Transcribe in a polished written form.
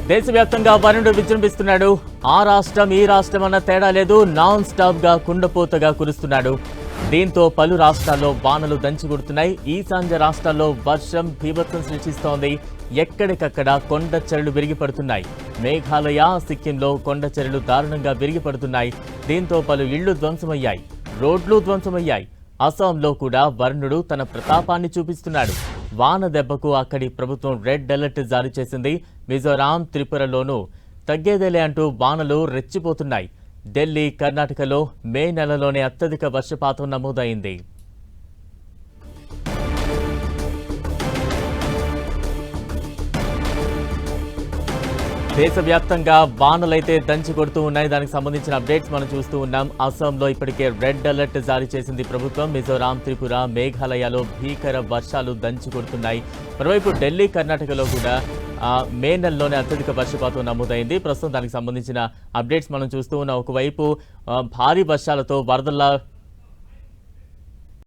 దేశవ్యాప్తంగా వరుణుడు విజృంభిస్తున్నాడు. ఆ రాష్ట్రం ఈ రాష్ట్రం అన్న తేడా లేదు, నాన్ స్టాప్ గా కుండపోతగా కురుస్తున్నాడు. దీంతో పలు రాష్ట్రాల్లో వానలు దంచికొడుతున్నాయి. ఈశాన్య రాష్ట్రాల్లో వర్షం బీభత్సం సృష్టిస్తోంది. ఎక్కడికక్కడ కొండ చర్యలు విరిగిపడుతున్నాయి. మేఘాలయ, సిక్కింలో కొండ చర్యలు దారుణంగా విరిగిపడుతున్నాయి. దీంతో పలు ఇళ్లు ధ్వంసమయ్యాయి, రోడ్లు ధ్వంసమయ్యాయి. అస్సాంలో కూడా వరుణుడు తన ప్రతాపాన్ని చూపిస్తున్నాడు. వాన దెబ్బకు అక్కడి ప్రభుత్వం రెడ్ అలర్ట్ జారీ చేసింది. మిజోరాం, త్రిపురలోనూ తగ్గేదేలే అంటూ వానలు రెచ్చిపోతున్నాయి. ఢిల్లీ, కర్ణాటకలో మే నెలలోనే అత్యధిక వర్షపాతం నమోదైంది. దేశవ్యాప్తంగా వానలైతే దంచి కొడుతూ ఉన్నాయి. దానికి సంబంధించిన అప్డేట్స్ మనం చూస్తూ ఉన్నాం. అస్సాంలో ఇప్పటికే రెడ్ అలర్ట్ జారీ చేసింది ప్రభుత్వం. మిజోరాం, త్రిపుర, మేఘాలయలో భీకర వర్షాలు దంచి కొడుతున్నాయి. మరోవైపు ఢిల్లీ, కర్ణాటకలో కూడా మే నెలలోనే అత్యధిక వర్షపాతం నమోదైంది. ప్రస్తుతం దానికి సంబంధించిన అప్డేట్స్ మనం చూస్తూ ఉన్నాం. ఒకవైపు భారీ వర్షాలతో వరదల్లా